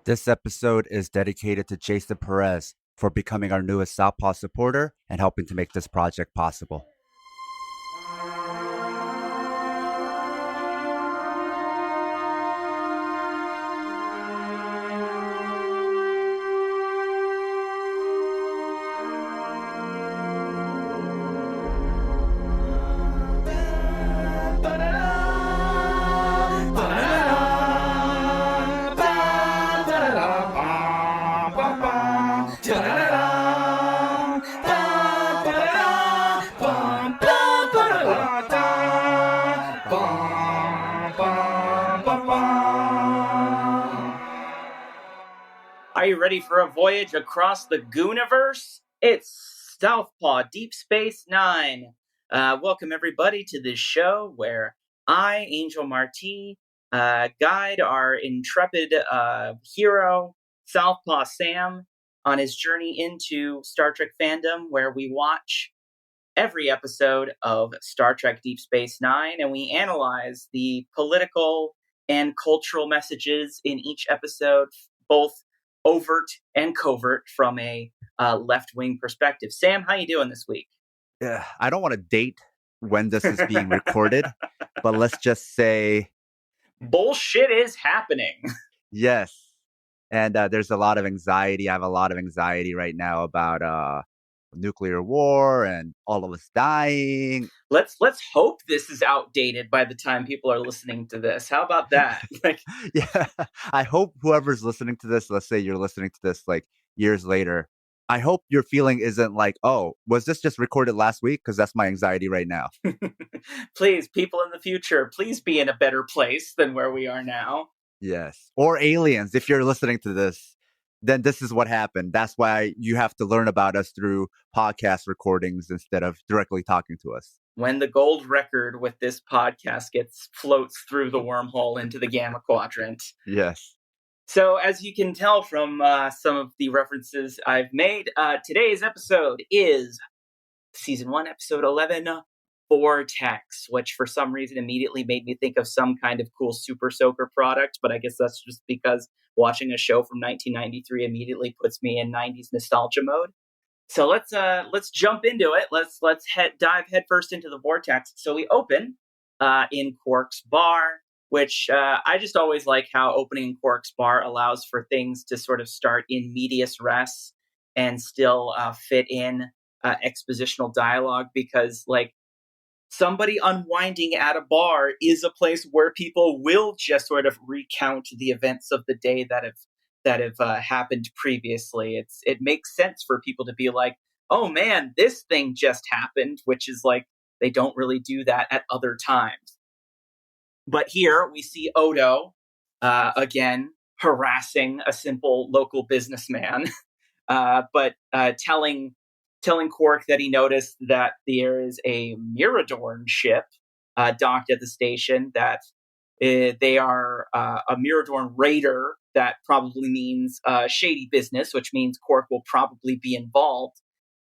This episode is dedicated to Jason Perez for becoming our newest Southpaw supporter and helping to make this project possible. Are you ready for a voyage across the Gooniverse? It's Southpaw Deep Space Nine. Welcome everybody to this show where I, Angel Marti, guide our intrepid hero, Southpaw Sam, on his journey into Star Trek fandom, where we watch every episode of Star Trek Deep Space Nine and we analyze the political and cultural messages in each episode, both overt and covert, from a left-wing perspective. Sam, how you doing this week? I don't want to date when this is being recorded, but let's just say bullshit is happening. yes. And there's a lot of anxiety. I have a lot of anxiety right now about nuclear war and all of us dying. Let's hope this is outdated by the time people are listening to this. How about that? Yeah, I hope whoever's listening to this, let's say you're listening to this like years later, I hope your feeling isn't like, oh, was this just recorded last week? Because that's my anxiety right now. Please, people in the future, please be in a better place than where we are now. Yes. Or aliens. If you're listening to this, then this is what happened. That's why you have to learn about us through podcast recordings instead of directly talking to us. When the gold record with this podcast floats through the wormhole into the Gamma Quadrant. Yes. So as you can tell from some of the references I've made, today's episode is Season 1, Episode 11, Vortex, which for some reason immediately made me think of some kind of cool Super Soaker product, but I guess that's just because watching a show from 1993 immediately puts me in 90s nostalgia mode. So let's jump into it. Let's dive headfirst into the Vortex. So we open in Cork's bar, which I just always like how opening in Cork's bar allows for things to sort of start in medias res and still fit in expositional dialogue, because like somebody unwinding at a bar is a place where people will just sort of recount the events of the day that have happened previously. It makes sense for people to be like, oh man, this thing just happened, which is like, they don't really do that at other times. But here we see Oto, again, harassing a simple local businessman, but telling Cork that he noticed that there is a Miradorn ship docked at the station, that they are a Miradorn raider. That probably means shady business, which means Cork will probably be involved.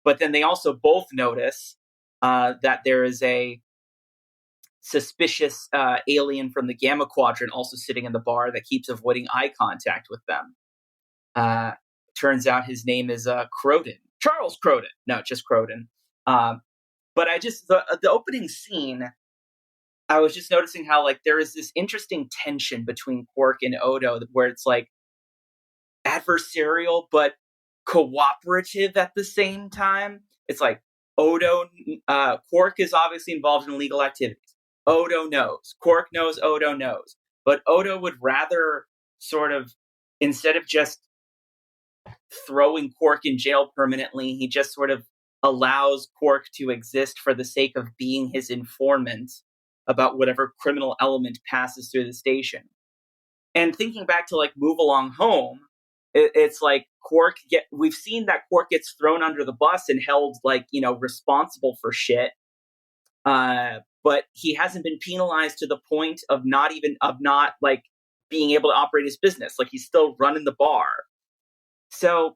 But then they also both notice that there is a suspicious alien from the Gamma Quadrant also sitting in the bar that keeps avoiding eye contact with them. Turns out his name is Croden. Charles Croden. No, just Croden. But I just, the opening scene, I was just noticing how like there is this interesting tension between Quark and Oto, where it's like adversarial but cooperative at the same time. It's like Quark is obviously involved in illegal activities. Oto knows. Quark knows. Oto knows. But Oto would rather sort of, instead of just throwing Quark in jail permanently, he just sort of allows Quark to exist for the sake of being his informant about whatever criminal element passes through the station. And thinking back to like Move Along Home, it's like we've seen that Quark gets thrown under the bus and held like, responsible for shit. But he hasn't been penalized to the point of not like being able to operate his business. Like he's still running the bar. So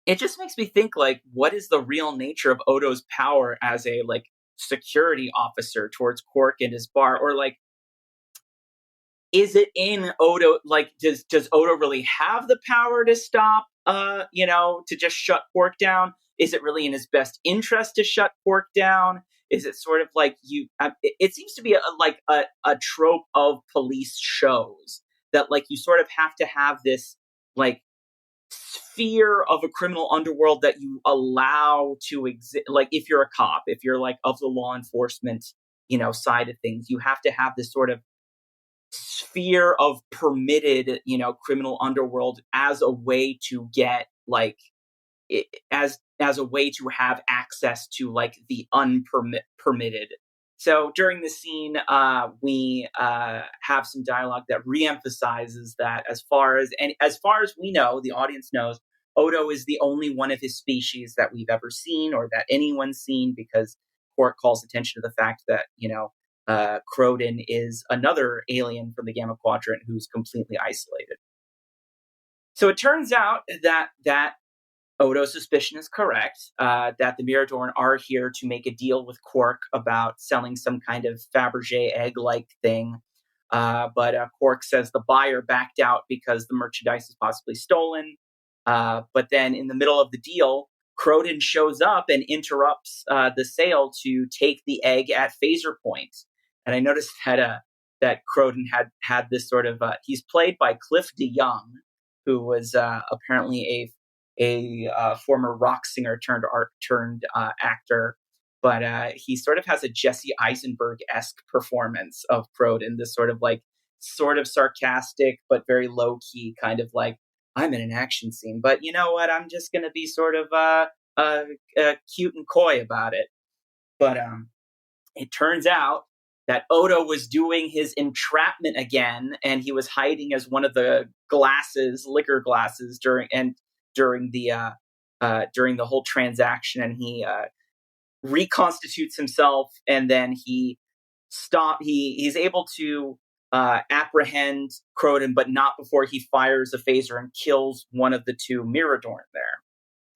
it just makes me think, like, what is the real nature of Oto's power as a like security officer towards Quark and his bar? Or like, is it in Oto? Like, does Oto really have the power to stop? To just shut Cork down? Is it really in his best interest to shut Cork down? Is it sort of like you? It seems to be a trope of police shows that like you sort of have to have this like sphere of a criminal underworld that you allow to exist. Like if you're a cop, if you're like of the law enforcement, side of things, you have to have this sort of sphere of permitted, criminal underworld as a way to get like as a way to have access to like the unpermitted. So during the scene, we have some dialogue that reemphasizes that as far as we know, the audience knows, Oto is the only one of his species that we've ever seen or that anyone's seen, because Cork calls attention to the fact that Croden is another alien from the Gamma Quadrant who's completely isolated. So it turns out that Oto's suspicion is correct, that the Miradorn are here to make a deal with Cork about selling some kind of Fabergé egg-like thing. But Cork says the buyer backed out because the merchandise is possibly stolen. But then in the middle of the deal, Croden shows up and interrupts the sale to take the egg at phaser point. And I noticed that Croden had this sort of he's played by Cliff DeYoung, who was apparently a former rock singer turned actor, but he sort of has a Jesse Eisenberg-esque performance of Croden, this sort of sarcastic but very low key kind of like, I'm in an action scene, but you know what? I'm just gonna be sort of cute and coy about it. But it turns out that Oto was doing his entrapment again, and he was hiding as one of the liquor glasses during the whole transaction, and he reconstitutes himself, and then he's able to apprehend Croden, but not before he fires a phaser and kills one of the two Miradorn there.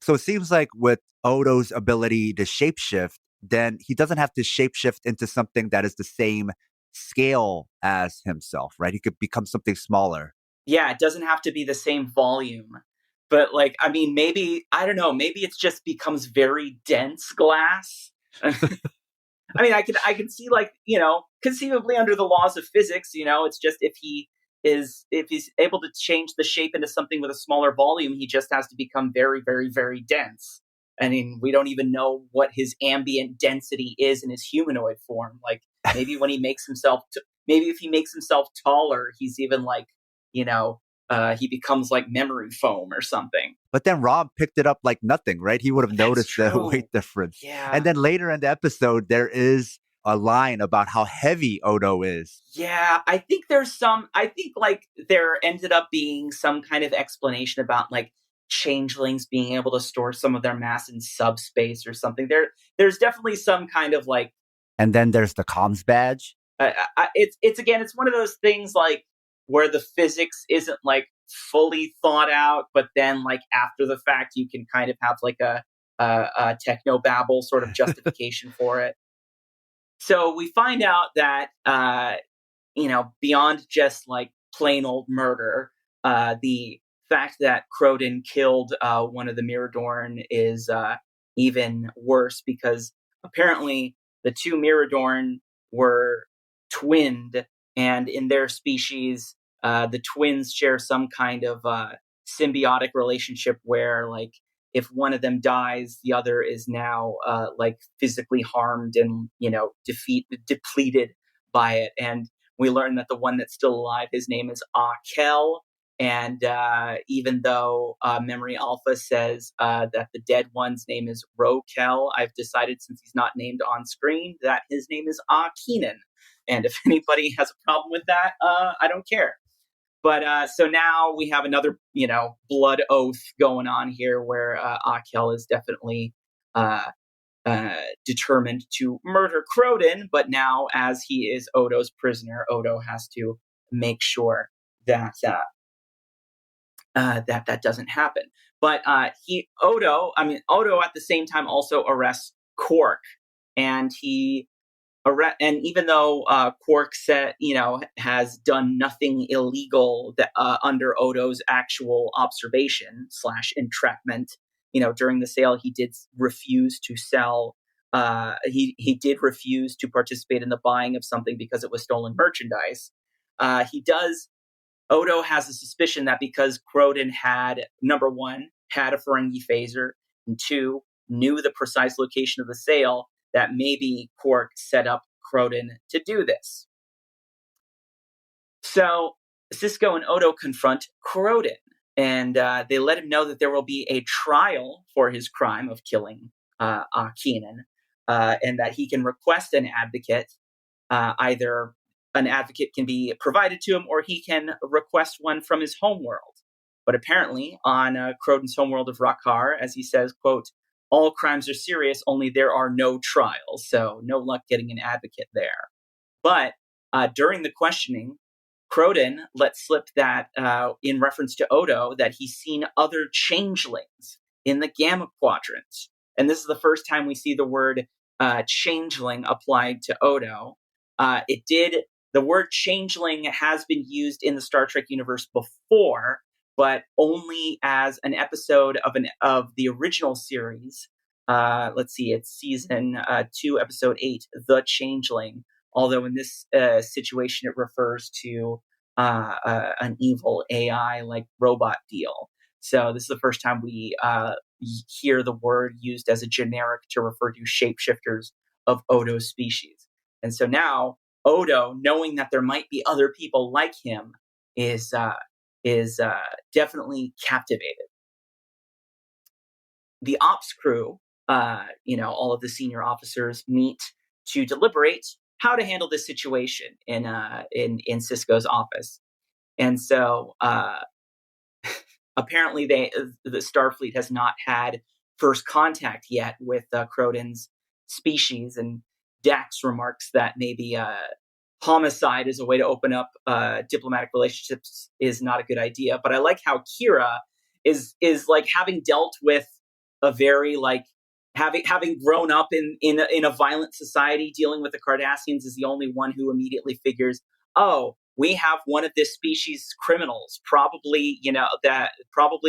So it seems like with Oto's ability to shapeshift, then he doesn't have to shapeshift into something that is the same scale as himself, right? He could become something smaller. Yeah, it doesn't have to be the same volume. But like, I mean, maybe, I don't know, maybe it just becomes very dense glass. I mean, I can see like, conceivably under the laws of physics, it's just if he's able to change the shape into something with a smaller volume, he just has to become very, very, very dense. I mean, we don't even know what his ambient density is in his humanoid form. Like maybe when he makes himself, maybe if he makes himself taller, he's even like, he becomes like memory foam or something. But then Rob picked it up like nothing, right? He would have noticed the weight difference. Yeah. And then later in the episode, there is a line about how heavy Oto is. Yeah, I think like there ended up being some kind of explanation about like changelings being able to store some of their mass in subspace or something. There's definitely some kind of like. And then there's the comms badge. It's one of those things like where the physics isn't like fully thought out, but then like after the fact, you can kind of have like a technobabble sort of justification for it. So we find out that, beyond just like plain old murder, the fact that Croden killed one of the Miradorn is even worse, because apparently the two Miradorn were twinned, and in their species, the twins share some kind of symbiotic relationship where, like, if one of them dies, the other is now like physically harmed and depleted by it. And we learn that the one that's still alive, his name is Akel. And even though Memory Alpha says that the dead one's name is Rokel, I've decided, since he's not named on screen, that his name is Keenan. And if anybody has a problem with that, I don't care. But so now we have another, blood oath going on here where Akel is definitely determined to murder Croden. But now, as he is Oto's prisoner, Oto has to make sure that that doesn't happen. But Oto at the same time also arrests Cork, and he and even though Cork has done nothing illegal under Oto's actual observation / entrapment, during the sale, he did refuse to sell. He did refuse to participate in the buying of something because it was stolen merchandise. Oto has a suspicion that because Croden had, number one, had a Ferengi phaser, and two, knew the precise location of the sale, that maybe Cork set up Croden to do this. So Sisko and Oto confront Croden, and they let him know that there will be a trial for his crime of killing Keenan, and that he can request an advocate. Either an advocate can be provided to him, or he can request one from his homeworld. But apparently, on Croden's homeworld of Rakkar, as he says, quote, "All crimes are serious, only there are no trials." So no luck getting an advocate there. But during the questioning, Croden let slip that, in reference to Oto, that he's seen other changelings in the Gamma Quadrant. And this is the first time we see the word changeling applied to Oto. The word changeling has been used in the Star Trek universe before, but only as an episode of the original series. Let's see, it's season 2, episode 8, The Changeling. Although in this situation, it refers to an evil AI like robot deal. So this is the first time we hear the word used as a generic to refer to shapeshifters of Oto's species. And so now Oto, knowing that there might be other people like him, is definitely captivated. The ops crew, all of the senior officers meet to deliberate how to handle this situation in Sisko's office. And so apparently the Starfleet has not had first contact yet with Croden's species, and Dax remarks that maybe homicide is a way to open up diplomatic relationships is not a good idea. But I like how Kira is like, having dealt with a very like having grown up in a violent society, dealing with the Cardassians, is the only one who immediately figures, oh, we have one of this species' criminals. Probably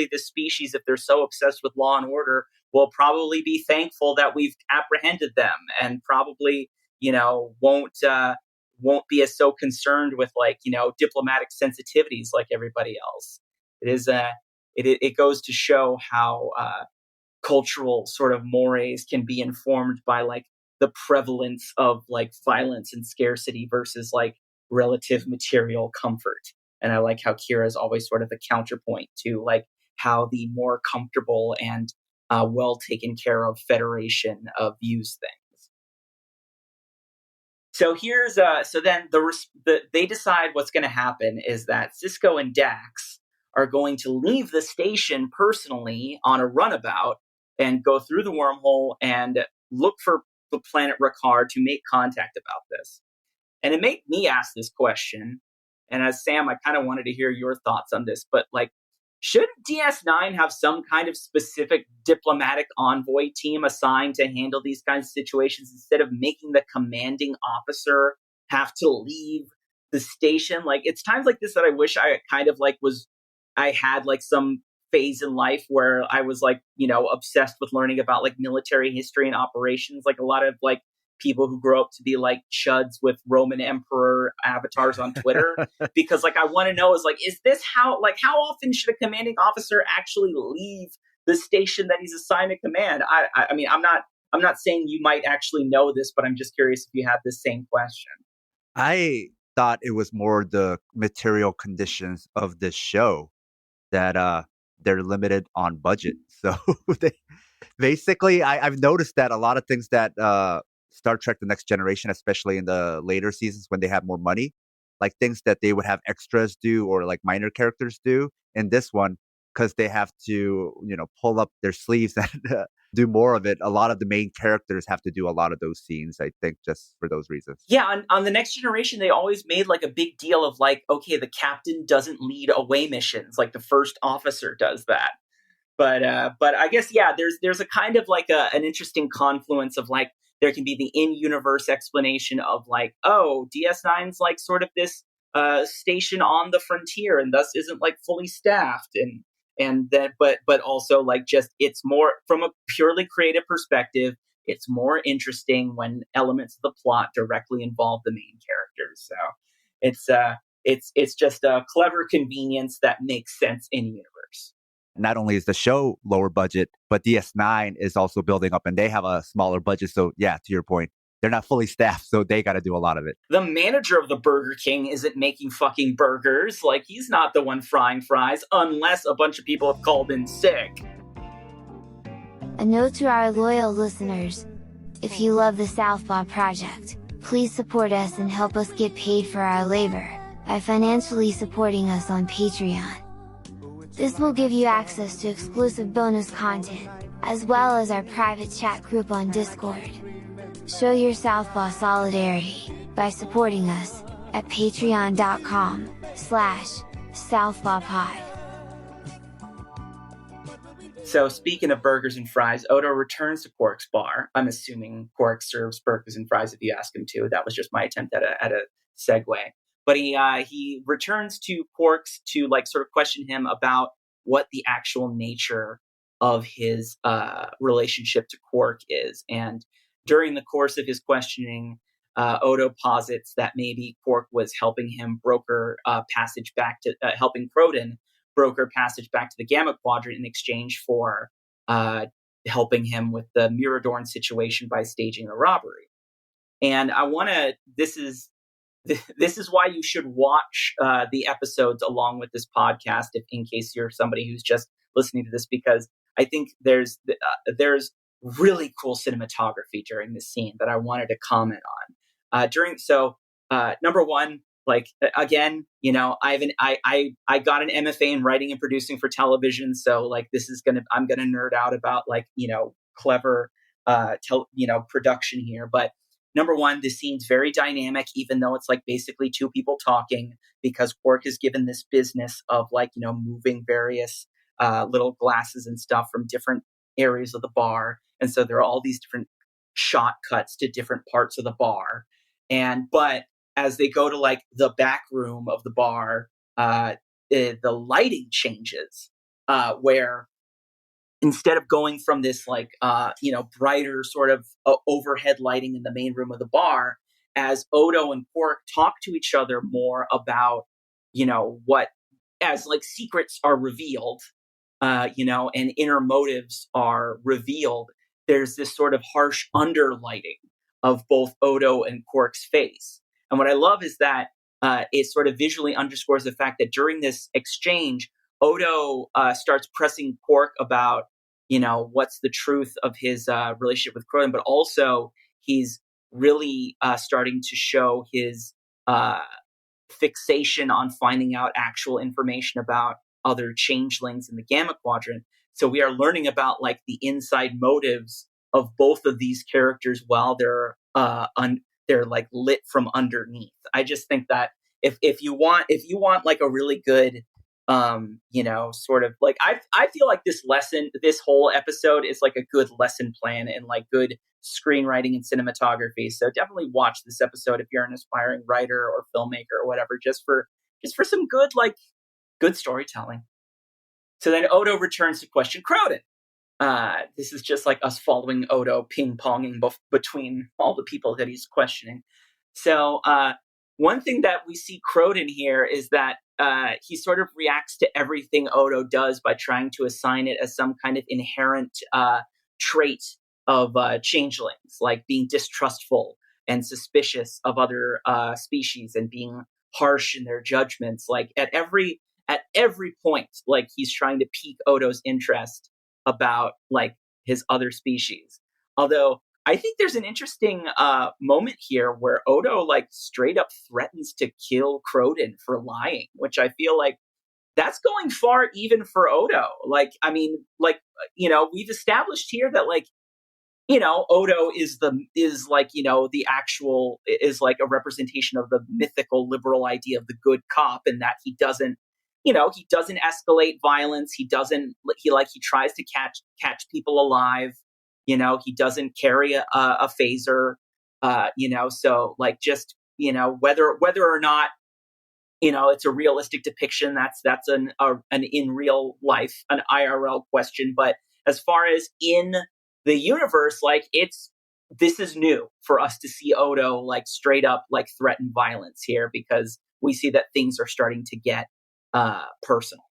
this species, if they're so obsessed with law and order, will probably be thankful that we've apprehended them, and probably won't be as so concerned with diplomatic sensitivities like everybody else. It goes to show how cultural sort of mores can be informed by like the prevalence of like violence and scarcity versus like relative material comfort. And I like how Kira is always sort of the counterpoint to like how the more comfortable and well taken care of Federation views things. So then they decide what's going to happen is that Sisko and Dax are going to leave the station personally on a runabout and go through the wormhole and look for the planet Rakkar to make contact about this. And it made me ask this question. And as Sam, I kind of wanted to hear your thoughts on this, but like, should DS9 have some kind of specific diplomatic envoy team assigned to handle these kinds of situations instead of making the commanding officer have to leave the station? Like, it's times like this that I wish I kind of like I had like some phase in life where I was like, obsessed with learning about like military history and operations, like a lot of like people who grow up to be like chuds with Roman emperor avatars on Twitter, because like I want to know is this how often should a commanding officer actually leave the station that he's assigned to command? I mean, I'm not saying you might actually know this, but I'm just curious if you have the same question. I thought it was more the material conditions of this show that they're limited on budget. So basically, I've noticed that a lot of things that Star Trek: The Next Generation, especially in the later seasons when they have more money, like things that they would have extras do or like minor characters do in this one, because they have to, pull up their sleeves and do more of it. A lot of the main characters have to do a lot of those scenes, I think, just for those reasons. Yeah, on The Next Generation, they always made like a big deal of like, okay, the captain doesn't lead away missions, like the first officer does that. But I guess, yeah, there's a kind of like an interesting confluence of like there can be the in-universe explanation of like, oh, DS9's like sort of this station on the frontier and thus isn't like fully staffed, and that but also like just it's more from a purely creative perspective, it's more interesting when elements of the plot directly involve the main characters. So it's just a clever convenience that makes sense in universe. Not only is the show lower budget, but DS9 is also building up and they have a smaller budget. So yeah, to your point, they're not fully staffed, so they got to do a lot of it. The manager of the Burger King isn't making fucking burgers. Like, he's not the one frying fries, unless a bunch of people have called in sick. A note to our loyal listeners: if you love the Southpaw Project, please support us and help us get paid for our labor by financially supporting us on Patreon. This will give you access to exclusive bonus content, as well as our private chat group on Discord. Show your Southpaw solidarity by supporting us at patreon.com/southpawpod. So speaking of burgers and fries, Oto returns to Cork's bar. I'm assuming Cork serves burgers and fries if you ask him to. That was just my attempt at a segue. But he returns to Cork's to like sort of question him about what the actual nature of his relationship to Cork is. And during the course of his questioning, Oto posits that maybe Cork was helping him broker passage back to helping Croden broker passage back to the Gamma Quadrant in exchange for helping him with the Miradorn situation by staging a robbery. And I want to. This is why you should watch the episodes along with this podcast, if in case you're somebody who's just listening to this, because I think there's really cool cinematography during this scene that I wanted to comment on. Number one, like again, you know, I got an MFA in writing and producing for television, so like I'm gonna nerd out about like, you know, clever production here, but. Number one, the scene's very dynamic, even though it's like basically two people talking, because Quark is given this business of like, you know, moving various little glasses and stuff from different areas of the bar. And so there are all these different shot cuts to different parts of the bar. But as they go to like the back room of the bar, the lighting changes, where instead of going from this like, brighter sort of overhead lighting in the main room of the bar, as Oto and Quark talk to each other more about, you know, what as like secrets are revealed, and inner motives are revealed, there's this sort of harsh underlighting of both Oto and Quark's face. And what I love is that it sort of visually underscores the fact that during this exchange, Oto starts pressing Quark about, you know, what's the truth of his relationship with Croden, but also he's really starting to show his fixation on finding out actual information about other changelings in the Gamma Quadrant. So we are learning about like the inside motives of both of these characters while they're like lit from underneath. I just think that if you want like a really good sort of like I feel like this whole episode is like a good lesson plan and like good screenwriting and cinematography. So definitely watch this episode if you're an aspiring writer or filmmaker or whatever, just for some good storytelling. So then Oto returns to question Croden. This is just like us following Oto ping-ponging between all the people that he's questioning. So one thing that we see Croden here is that he sort of reacts to everything Oto does by trying to assign it as some kind of inherent trait of changelings, like being distrustful and suspicious of other species and being harsh in their judgments. Like at every point, like he's trying to pique Oto's interest about like his other species. Although I think there's an interesting moment here where Oto like straight up threatens to kill Croden for lying, which I feel like that's going far even for Oto. Like, I mean, like, you know, we've established here that like, you know, Oto is like a representation of the mythical liberal idea of the good cop, and that he doesn't escalate violence. He tries to catch people alive. He doesn't carry a phaser. So like just whether or not it's a realistic depiction, that's an in real life, an IRL question. But as far as in the universe, like this is new for us to see Oto like straight up like threaten violence here, because we see that things are starting to get personal.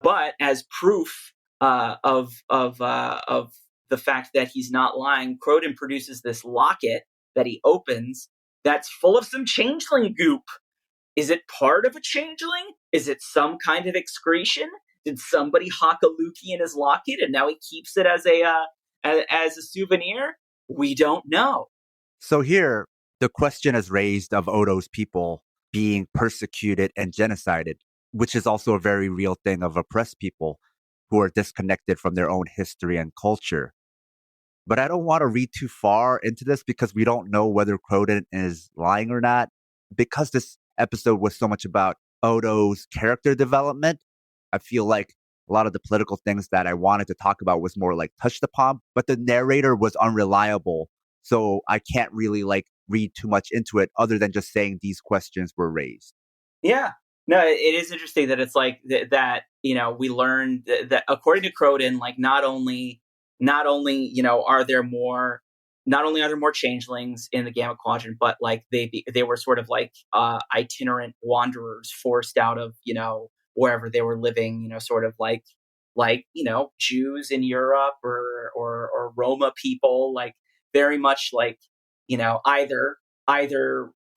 But as proof of the fact that he's not lying, Croden produces this locket that he opens that's full of some changeling goop. Is it part of a changeling? Is it some kind of excretion? Did somebody hock a lookie in his locket and now he keeps it as a souvenir? We don't know. So here, the question is raised of Oto's people being persecuted and genocided, which is also a very real thing of oppressed people who are disconnected from their own history and culture. But I don't want to read too far into this because we don't know whether Croden is lying or not. Because this episode was so much about Oto's character development, I feel like a lot of the political things that I wanted to talk about was more like touched upon, but the narrator was unreliable. So I can't really like read too much into it other than just saying these questions were raised. Yeah. No, it is interesting that it's like that, we learned that according to Croden, like not only, are there more changelings in the Gamma Quadrant, but like they were sort of like itinerant wanderers forced out of, wherever they were living, sort of like Jews in Europe or Roma people, like very much like, either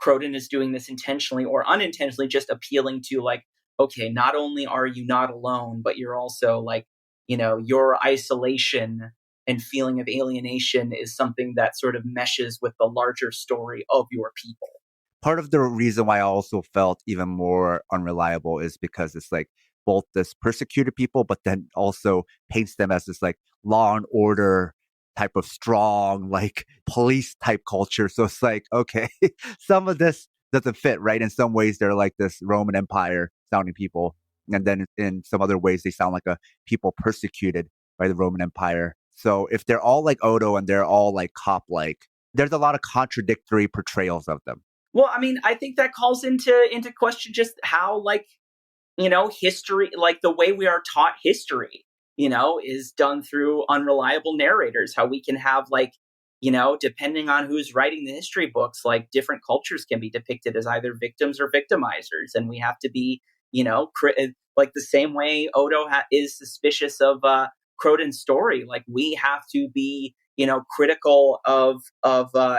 Croden is doing this intentionally or unintentionally, just appealing to like, okay, not only are you not alone, but you're also like, your isolation and feeling of alienation is something that sort of meshes with the larger story of your people. Part of the reason why I also felt even more unreliable is because it's like both this persecuted people, but then also paints them as this like law and order type of strong, like police type culture. So it's like, okay, some of this doesn't fit, right? In some ways, they're like this Roman Empire sounding people. And then in some other ways, they sound like a people persecuted by the Roman Empire. So if they're all like Oto and they're all like cop-like, there's a lot of contradictory portrayals of them. Well, I mean, I think that calls into question just how like, history, like the way we are taught history, is done through unreliable narrators. How we can have like, depending on who's writing the history books, like different cultures can be depicted as either victims or victimizers. And we have to be, like the same way Oto is suspicious of Croden's story. Like we have to be, critical of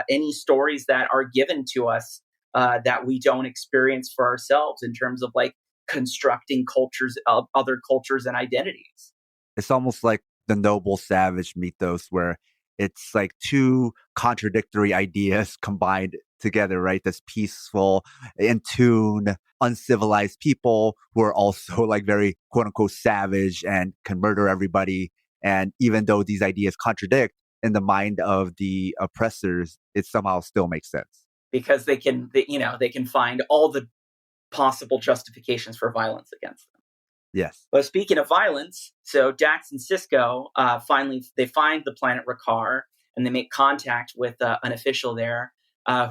any stories that are given to us that we don't experience for ourselves in terms of like constructing cultures of other cultures and identities. It's almost like the noble savage mythos where it's like two contradictory ideas combined together, right? This peaceful, in tune, uncivilized people who are also like very quote unquote savage and can murder everybody. And even though these ideas contradict in the mind of the oppressors, it somehow still makes sense. Because they can find all the possible justifications for violence against them. Yes. But speaking of violence, so Dax and Cisco finally they find the planet Rakar and they make contact with an official there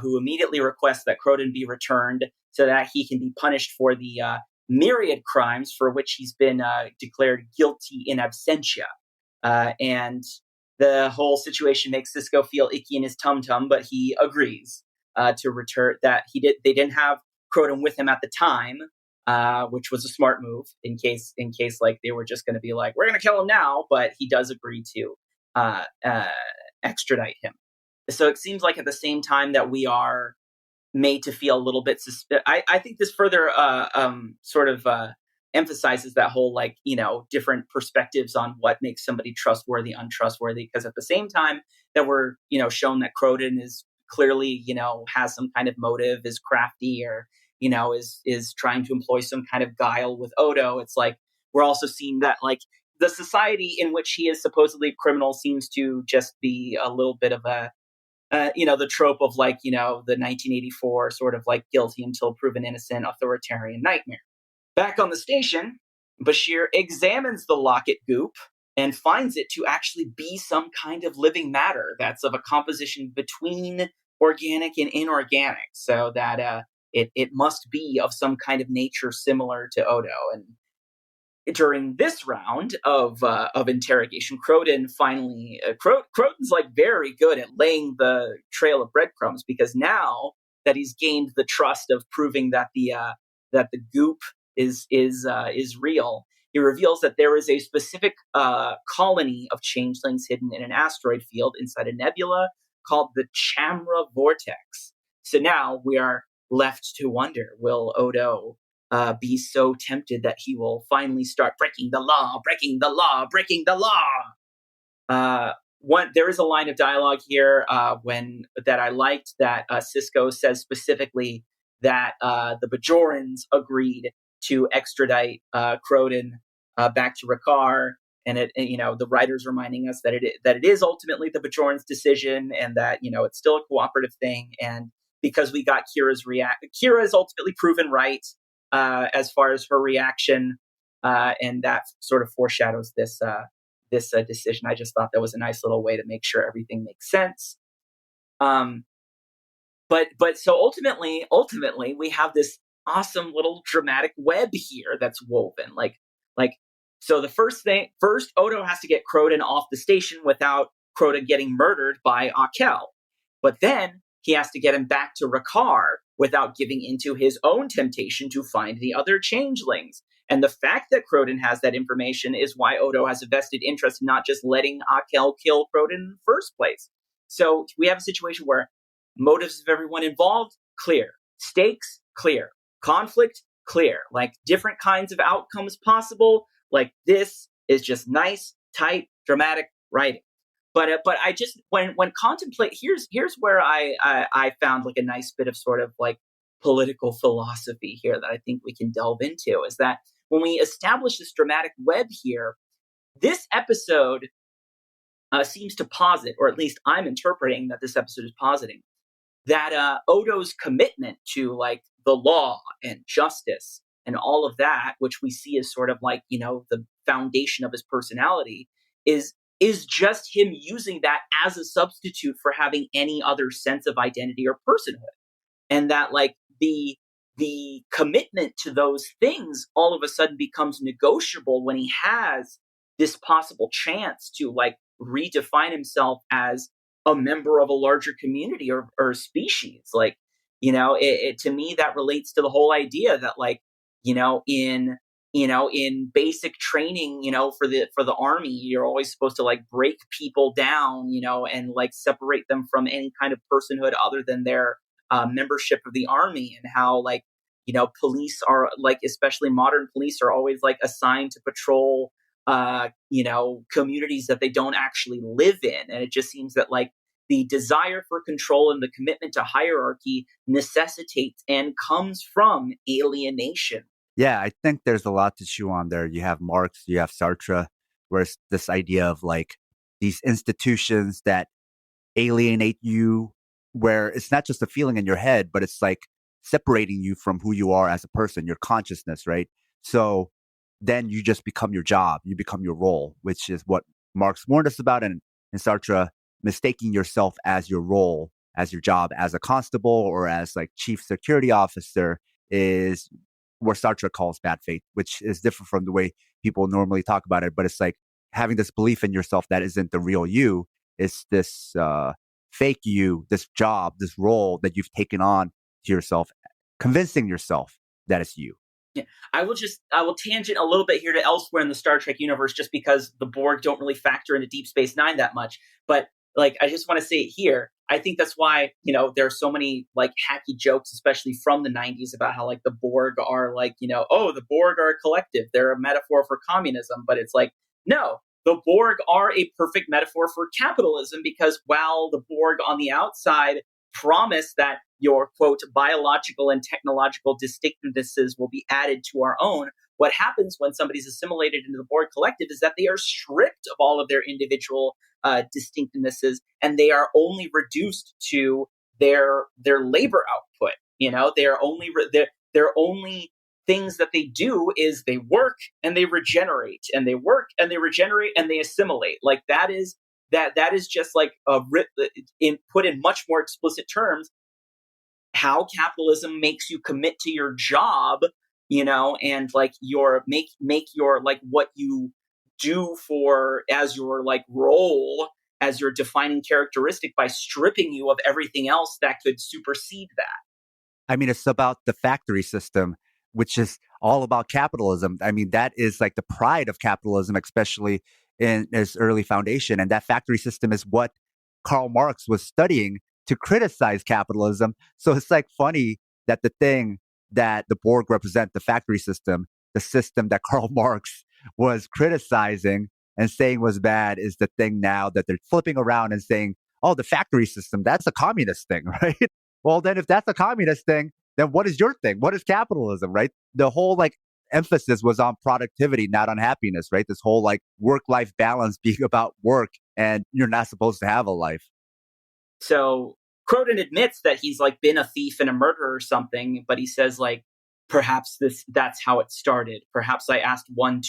who immediately requests that Croden be returned so that he can be punished for the myriad crimes for which he's been declared guilty in absentia. And the whole situation makes Cisco feel icky in his tum-tum, but he agrees to return. That they didn't have Croden with him at the time, which was a smart move in case like they were just going to be like, we're going to kill him now, but he does agree to extradite him. So it seems like at the same time that we are made to feel a little bit suspicious. I think this further sort of emphasizes that whole like, different perspectives on what makes somebody trustworthy, untrustworthy. Because at the same time that we're, shown that Croden is clearly, has some kind of motive, is crafty, or, is trying to employ some kind of guile with Oto. It's like, we're also seeing that like the society in which he is supposedly criminal seems to just be a little bit of a, the trope of like, the 1984 sort of like guilty until proven innocent authoritarian nightmare. Back on the station, Bashir examines the locket goop and finds it to actually be some kind of living matter that's of a composition between organic and inorganic, so that it must be of some kind of nature similar to Oto. And during this round of interrogation, Croden finally Croden's like very good at laying the trail of breadcrumbs, because now that he's gained the trust of proving that the goop is real, he reveals that there is a specific colony of changelings hidden in an asteroid field inside a nebula called the Chamra Vortex. So now we are left to wonder, will Odo be so tempted that he will finally start breaking the law? There is a line of dialogue here that I liked, that Sisko says specifically that the Bajorans agreed to extradite Croden back to Rakar, and the writer's reminding us that it is ultimately the Bajorans' decision, and that it's still a cooperative thing. And because we got Kira is ultimately proven right as far as her reaction, and that sort of foreshadows this decision. I just thought that was a nice little way to make sure everything makes sense. But so ultimately we have this awesome little dramatic web here that's woven. So the first Odo has to get Croden off the station without Croden getting murdered by Akel. But then he has to get him back to Rakar without giving into his own temptation to find the other changelings. And the fact that Croden has that information is why Odo has a vested interest in not just letting Akel kill Croden in the first place. So we have a situation where motives of everyone involved, clear. Stakes, clear. Conflict, clear. Like, different kinds of outcomes possible. Like, this is just nice, tight, dramatic writing. But I just, when contemplate, here's where I found like a nice bit of sort of like political philosophy here that I think we can delve into, is that when we establish this dramatic web here, this episode seems to posit, or at least I'm interpreting that this episode is positing, that Odo's commitment to like the law and justice and all of that, which we see as sort of like, the foundation of his personality, is just him using that as a substitute for having any other sense of identity or personhood. And that like the commitment to those things all of a sudden becomes negotiable when he has this possible chance to like redefine himself as a member of a larger community or species. Like, to me, that relates to the whole idea that like, in basic training, for the army, you're always supposed to like break people down, and like separate them from any kind of personhood other than their membership of the army. And how like, police are like, especially modern police, are always like assigned to patrol, communities that they don't actually live in. And it just seems that like the desire for control and the commitment to hierarchy necessitates and comes from alienation. Yeah, I think there's a lot to chew on there. You have Marx, you have Sartre, where it's this idea of like these institutions that alienate you, where it's not just a feeling in your head, but it's like separating you from who you are as a person, your consciousness, right? So then you just become your job, you become your role, which is what Marx warned us about, and Sartre, mistaking yourself as your role, as your job, as a constable or as like chief security officer, is what Sartre calls bad faith, which is different from the way people normally talk about it. But it's like having this belief in yourself that isn't the real you. It's this fake you, this job, this role that you've taken on to yourself, convincing yourself that it's you. Yeah, I will tangent a little bit here to elsewhere in the Star Trek universe, just because the Borg don't really factor into Deep Space Nine that much. But like, I just want to say it here. I think that's why, there are so many like hacky jokes, especially from the 90s, about how like the Borg are like, the Borg are a collective. They're a metaphor for communism. But it's like, no, the Borg are a perfect metaphor for capitalism, because while the Borg on the outside promise that your, quote, biological and technological distinctivenesses will be added to our own, what happens when somebody's assimilated into the Borg collective is that they are stripped of all of their individual distinctivenesses, and they are only reduced to their labor output. They are only they're only things that they do is they work and they regenerate, and they work and they regenerate and they assimilate. Like that is just like put in much more explicit terms how capitalism makes you commit to your job, and like make your like what you do for as your like role, as your defining characteristic, by stripping you of everything else that could supersede that. I mean, it's about the factory system, which is all about capitalism. I mean, that is like the pride of capitalism, especially in its early foundation. And that factory system is what Karl Marx was studying to criticize capitalism. So it's like funny that the thing that the Borg represent, the factory system, the system that Karl Marx was criticizing and saying was bad, is the thing now that they're flipping around and saying, oh, the factory system, that's a communist thing, right? Well, then if that's a communist thing, then what is your thing? What is capitalism, right? The whole like emphasis was on productivity, not on happiness, right? This whole like work-life balance being about work, and you're not supposed to have a life. So Croden admits that he's like been a thief and a murderer or something, but he says like, perhaps that's how it started. Perhaps I asked one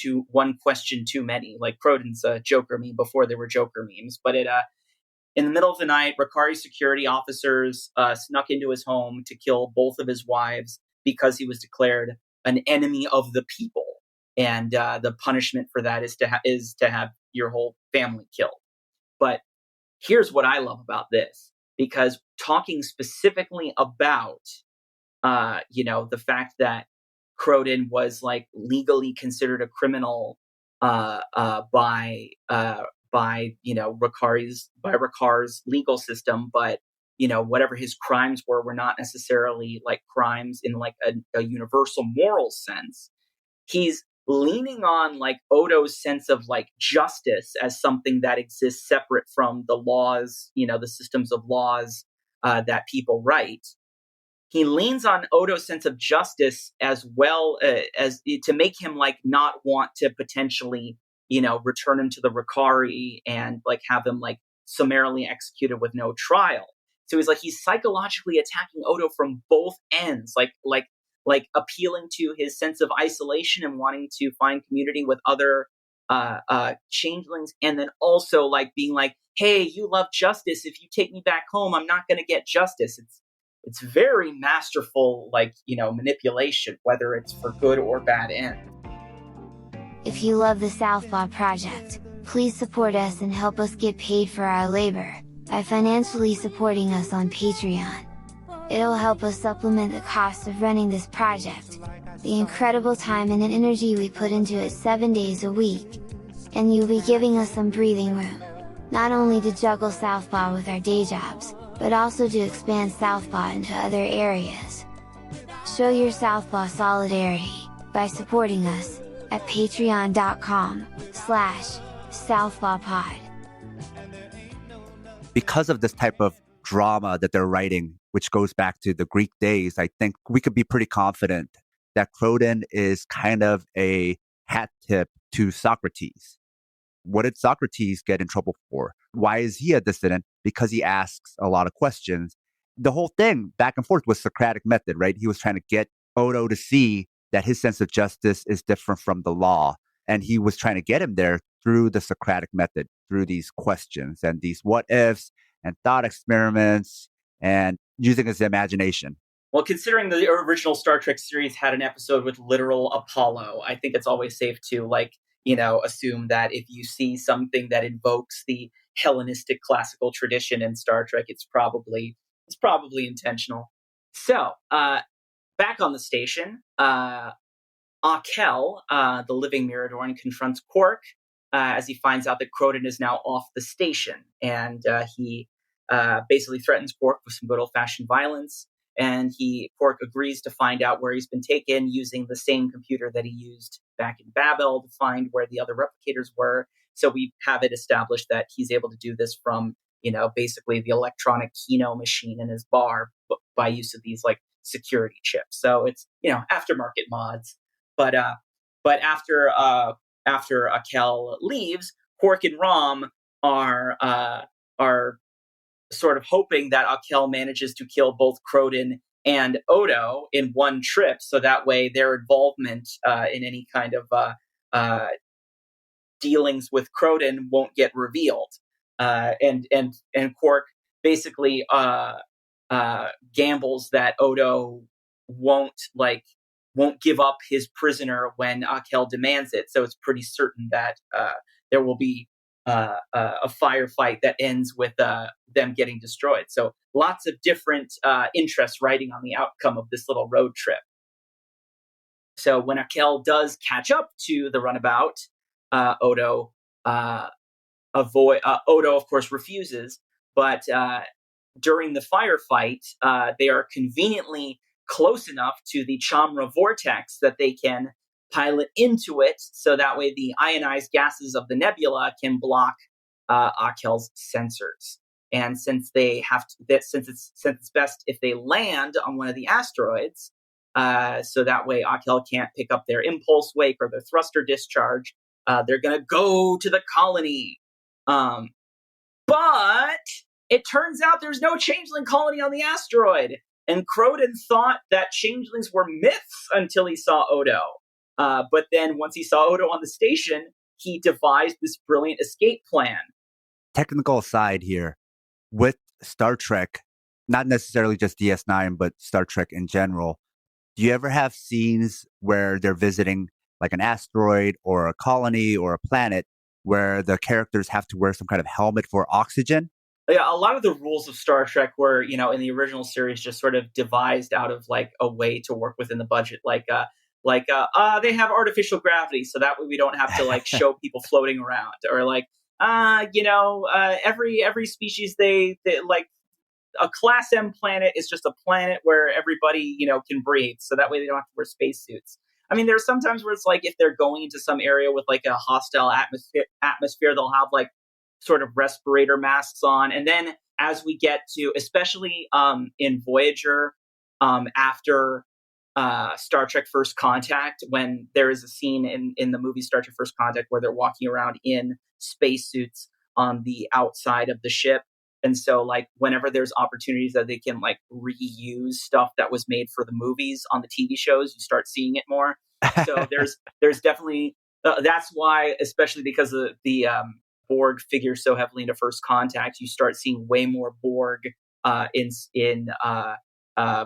question too many. Like Croden's a Joker meme before there were Joker memes, but in the middle of the night, Rakari's security officers snuck into his home to kill both of his wives because he was declared an enemy of the people, and the punishment for that is to have your whole family killed. But here's what I love about this, because talking specifically about the fact that Croden was like legally considered a criminal by Rakar's legal system, but whatever his crimes were not necessarily like crimes in like a universal moral sense. He's leaning on like Oto's sense of like justice as something that exists separate from the laws, the systems of laws that people write. He leans on Oto's sense of justice as well as to make him like not want to potentially return him to the Rakari and like have him like summarily executed with no trial. So he's psychologically attacking Oto from both ends, like appealing to his sense of isolation and wanting to find community with other changelings, and then also like being like, hey, you love justice. If you take me back home, I'm not going to get justice. It's very masterful, like, manipulation, whether it's for good or bad end. If you love the Southpaw Project, please support us and help us get paid for our labor by financially supporting us on Patreon. It'll help us supplement the cost of running this project, the incredible time and energy we put into it 7 days a week, and you'll be giving us some breathing room, not only to juggle Southpaw with our day jobs, but also to expand Southpaw into other areas. Show your Southpaw solidarity by supporting us at patreon.com/southpawpod. Because of this type of drama that they're writing, which goes back to the Greek days, I think we could be pretty confident that Croden is kind of a hat tip to Socrates. What did Socrates get in trouble for? Why is he a dissident? Because he asks a lot of questions. The whole thing back and forth was Socratic method, right? He was trying to get Oto to see that his sense of justice is different from the law. And he was trying to get him there through the Socratic method, through these questions and these what ifs and thought experiments and using his imagination. Well, considering the original Star Trek series had an episode with literal Apollo, I think it's always safe to assume that if you see something that invokes the Hellenistic classical tradition in Star Trek, it's probably intentional. So, back on the station, Akel, the living Miradorian, confronts Cork as he finds out that Croden is now off the station, and he basically threatens Cork with some good old-fashioned violence. And Cork agrees to find out where he's been taken using the same computer that he used back in Babel to find where the other replicators were. So we have it established that he's able to do this from, basically the electronic Kino machine in his bar by use of these like security chips. So it's, aftermarket mods. But after Akel leaves, Cork and Rom are sort of hoping that Akel manages to kill both Croden and Oto in one trip, so that way their involvement in any kind of dealings with Croden won't get revealed. And Cork basically gambles that Oto won't give up his prisoner when Akel demands it. So it's pretty certain that there will be a firefight that ends with them getting destroyed. So lots of different interests riding on the outcome of this little road trip. So when Akel does catch up to the runabout, Oto Oto, of course, refuses. But during the firefight, they are conveniently close enough to the Chamra Vortex that they can pilot into it, so that way the ionized gases of the nebula can block Akel's sensors. And since since it's best if they land on one of the asteroids, so that way Akel can't pick up their impulse wake or their thruster discharge, they're going to go to the colony. But it turns out there's no changeling colony on the asteroid. And Croden thought that changelings were myths until he saw Oto. But then once he saw Oto on the station, he devised this brilliant escape plan. Technical aside here, with Star Trek, not necessarily just DS9, but Star Trek in general, do you ever have scenes where they're visiting like an asteroid or a colony or a planet where the characters have to wear some kind of helmet for oxygen? Yeah, a lot of the rules of Star Trek were, in the original series, just sort of devised out of like a way to work within the budget. They have artificial gravity, so that way we don't have to like show people floating around, or every species they like. A Class M planet is just a planet where everybody, can breathe, so that way they don't have to wear spacesuits. I mean, there's sometimes where it's like if they're going into some area with like a hostile atmosphere, they'll have like sort of respirator masks on. And then as we get to, especially in Voyager, after Star Trek First Contact, when there is a scene in the movie Star Trek First Contact where they're walking around in spacesuits on the outside of the ship. And so, like, whenever there's opportunities that they can, like, reuse stuff that was made for the movies on the TV shows, you start seeing it more. So there's definitely that's why, especially because the Borg figures so heavily into First Contact, you start seeing way more Borg in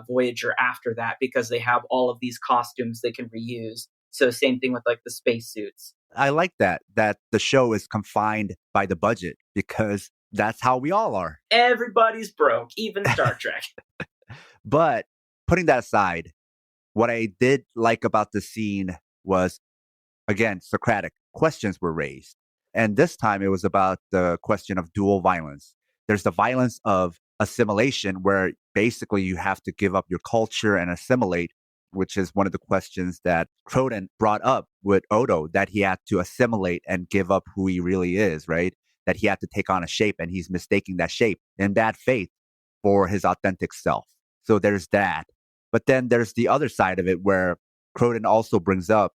Voyager after that, because they have all of these costumes they can reuse. So same thing with like the spacesuits. I like that the show is confined by the budget, because that's how we all are. Everybody's broke, even Star Trek. But putting that aside, what I did like about the scene was, again, Socratic questions were raised. And this time it was about the question of dual violence. There's the violence of assimilation, where basically you have to give up your culture and assimilate, which is one of the questions that Croden brought up with Oto, that he had to assimilate and give up who he really is, right? That he had to take on a shape, and he's mistaking that shape in bad faith for his authentic self. So there's that. But then there's the other side of it, where Croden also brings up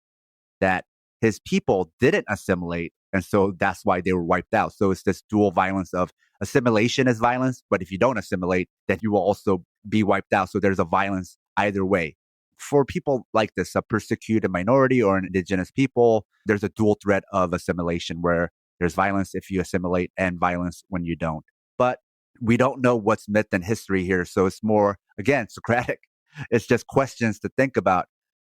that his people didn't assimilate, and so that's why they were wiped out. So it's this dual violence of assimilation is violence, but if you don't assimilate, then you will also be wiped out. So there's a violence either way. For people like this, a persecuted minority or an indigenous people, there's a dual threat of assimilation, where there's violence if you assimilate and violence when you don't. But we don't know what's myth and history here. So it's more, again, Socratic. It's just questions to think about.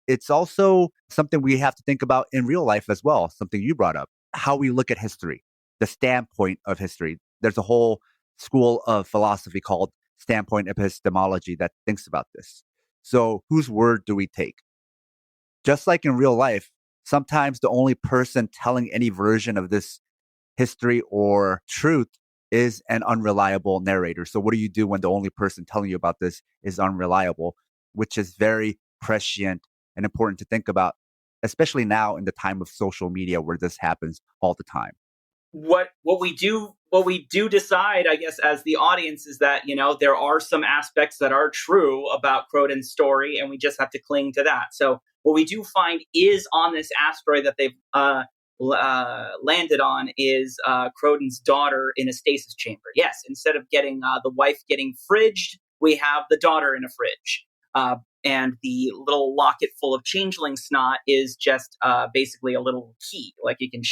It's also something we have to think about in real life as well, something you brought up, how we look at history, the standpoint of history. There's a whole school of philosophy called standpoint epistemology that thinks about this. So whose word do we take? Just like in real life, sometimes the only person telling any version of this history or truth is an unreliable narrator. So what do you do when the only person telling you about this is unreliable, which is very prescient and important to think about, especially now in the time of social media where this happens all the time. What we do decide, I guess, as the audience, is that, there are some aspects that are true about Croden's story, and we just have to cling to that. So what we do find is on this asteroid that they've landed on is Croden's daughter in a stasis chamber. Yes, instead of getting the wife getting fridged, we have the daughter in a fridge. And the little locket full of changeling snot is just basically a little key. Like it can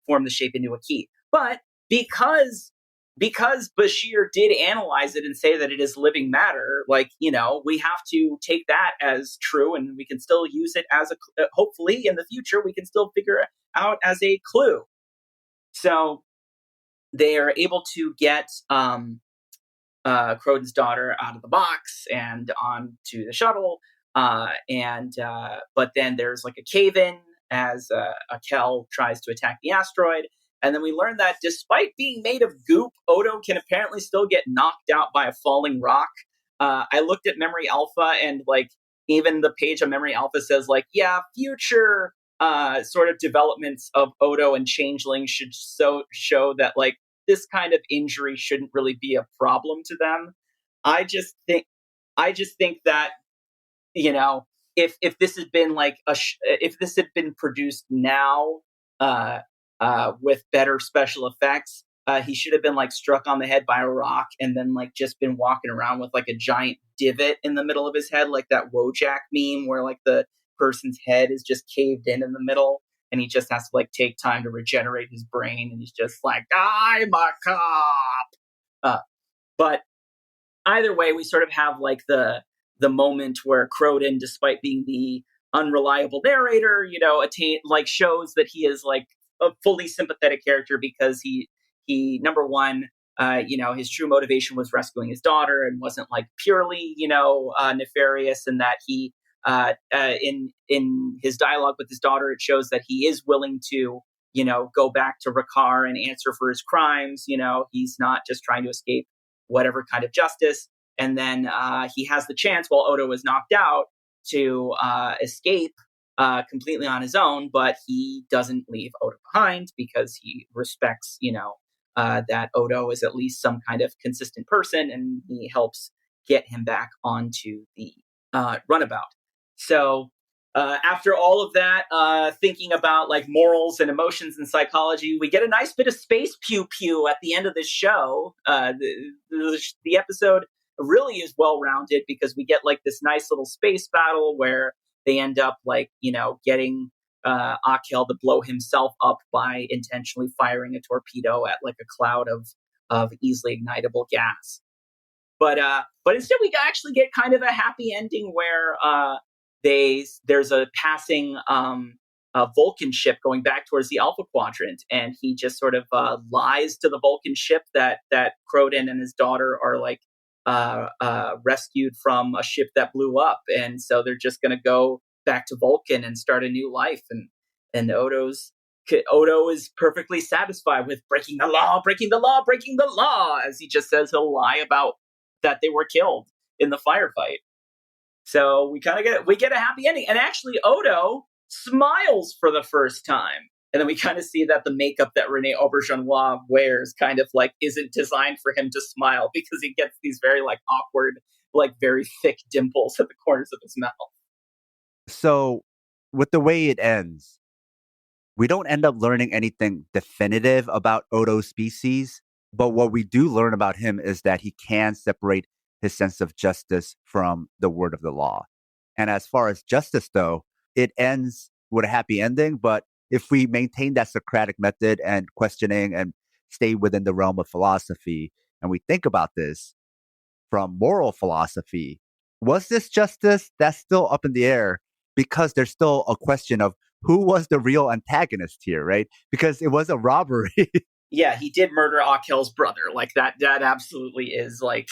form the shape into a key. But because Bashir did analyze it and say that it is living matter, like, we have to take that as true, and we can still use it as hopefully in the future, we can still figure it out as a clue. So they are able to get Croden's daughter out of the box and onto the shuttle. But then there's like a cave-in as Akel tries to attack the asteroid. And then we learn that despite being made of goop, Oto can apparently still get knocked out by a falling rock. I looked at Memory Alpha, and like even the page on Memory Alpha says like, yeah, future sort of developments of Oto and Changeling should show that like this kind of injury shouldn't really be a problem to them. I just think that, if this had been like if this had been produced now with better special effects, he should have been like struck on the head by a rock and then like just been walking around with like a giant divot in the middle of his head, like that Wojak meme where like the person's head is just caved in the middle, and he just has to like take time to regenerate his brain, and he's just like, I'm a cop. But either way, we sort of have like the moment where Croden, despite being the unreliable narrator, shows that he is like a fully sympathetic character, because he number one, his true motivation was rescuing his daughter and wasn't like purely, nefarious, and that he in his dialogue with his daughter, it shows that he is willing to, go back to Rakar and answer for his crimes. He's not just trying to escape whatever kind of justice. And then he has the chance, while Oto is knocked out, to escape completely on his own, but he doesn't leave Oto behind because he respects, that Oto is at least some kind of consistent person, and he helps get him back onto the runabout. So after all of that, thinking about like morals and emotions and psychology, we get a nice bit of space pew pew at the end of this show. The episode really is well rounded, because we get like this nice little space battle where they end up like, getting Akel to blow himself up by intentionally firing a torpedo at like a cloud of easily ignitable gas. But instead we actually get kind of a happy ending where there's a passing Vulcan ship going back towards the Alpha Quadrant, and he just sort of lies to the Vulcan ship that Croden and his daughter are like rescued from a ship that blew up, and so they're just going to go back to Vulcan and start a new life. And Oto is perfectly satisfied with breaking the law, as he just says he'll lie about that they were killed in the firefight. So we kind of get a happy ending, and actually Oto smiles for the first time. And then we kind of see that the makeup that Rene Auberjonois wears kind of like isn't designed for him to smile, because he gets these very like awkward, like very thick dimples at the corners of his mouth. So with the way it ends, we don't end up learning anything definitive about Oto's species, but what we do learn about him is that he can separate his sense of justice from the word of the law. And as far as justice, though, it ends with a happy ending, but if we maintain that Socratic method and questioning and stay within the realm of philosophy, and we think about this from moral philosophy, was this justice? That's still up in the air, because there's still a question of who was the real antagonist here, right? Because it was a robbery. Yeah, he did murder Akel's brother. Like that absolutely is like...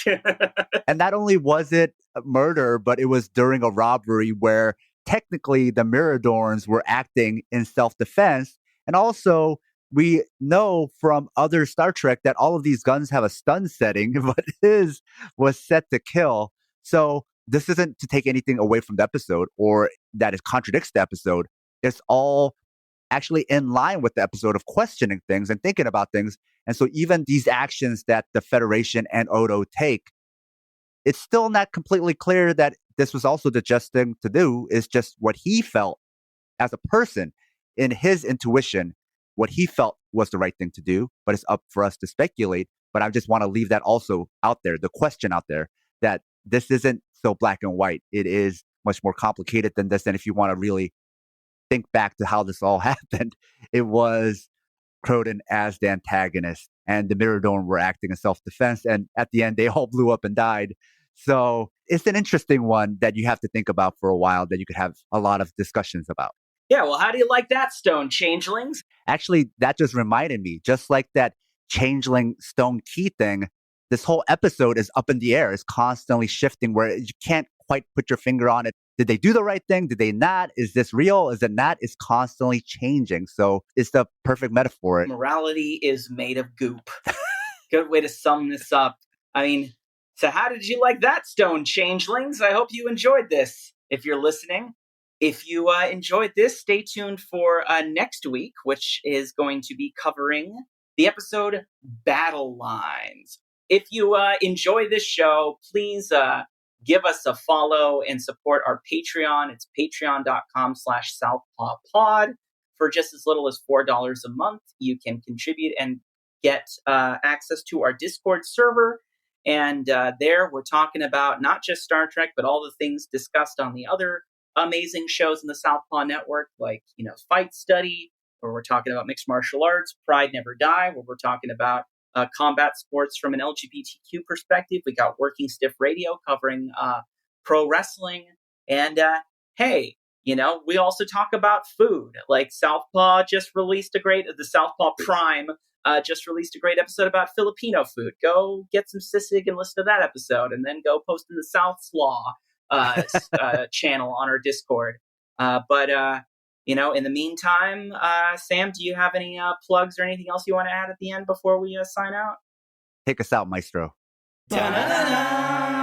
And not only was it a murder, but it was during a robbery where technically the Miradorns were acting in self-defense. And also, we know from other Star Trek that all of these guns have a stun setting, but his was set to kill. So this isn't to take anything away from the episode or that it contradicts the episode. It's all actually in line with the episode of questioning things and thinking about things. And so even these actions that the Federation and Oto take, it's still not completely clear that this was also the just thing to do. It's just what he felt as a person in his intuition, what he felt was the right thing to do, but it's up for us to speculate. But I just want to leave that also out there, the question out there, that this isn't so black and white. It is much more complicated than this. And if you want to really think back to how this all happened, it was Croton as the antagonist, and the Miradorn were acting in self-defense. And at the end, they all blew up and died. So it's an interesting one that you have to think about for a while, that you could have a lot of discussions about. Yeah, well, how do you like that, Stone Changelings? Actually, that just reminded me, just like that Changeling Stone Key thing, this whole episode is up in the air. It's constantly shifting where you can't quite put your finger on it. Did they do the right thing? Did they not? Is this real? Is it not? It's constantly changing. So it's the perfect metaphor. Morality is made of goop. Good way to sum this up. I mean, so how did you like that, Stone Changelings? I hope you enjoyed this. If you're listening, if you enjoyed this, stay tuned for next week, which is going to be covering the episode Battle Lines. If you enjoy this show, please give us a follow and support our Patreon. It's patreon.com/southpawpod. For just as little as $4 a month, you can contribute and get access to our Discord server. And there we're talking about not just Star Trek, but all the things discussed on the other amazing shows in the Southpaw Network, like, Fight Study, where we're talking about mixed martial arts, Pride Never Die, where we're talking about combat sports from an LGBTQ perspective. We got Working Stiff Radio covering pro wrestling. And hey, we also talk about food. Like Southpaw just released the Southpaw Prime just released a great episode about Filipino food. Go get some sisig and listen to that episode, and then go post in the South Slaw channel on our Discord. But in the meantime, Sam, do you have any plugs or anything else you want to add at the end before we sign out? Take us out, Maestro. Da-da-da-da.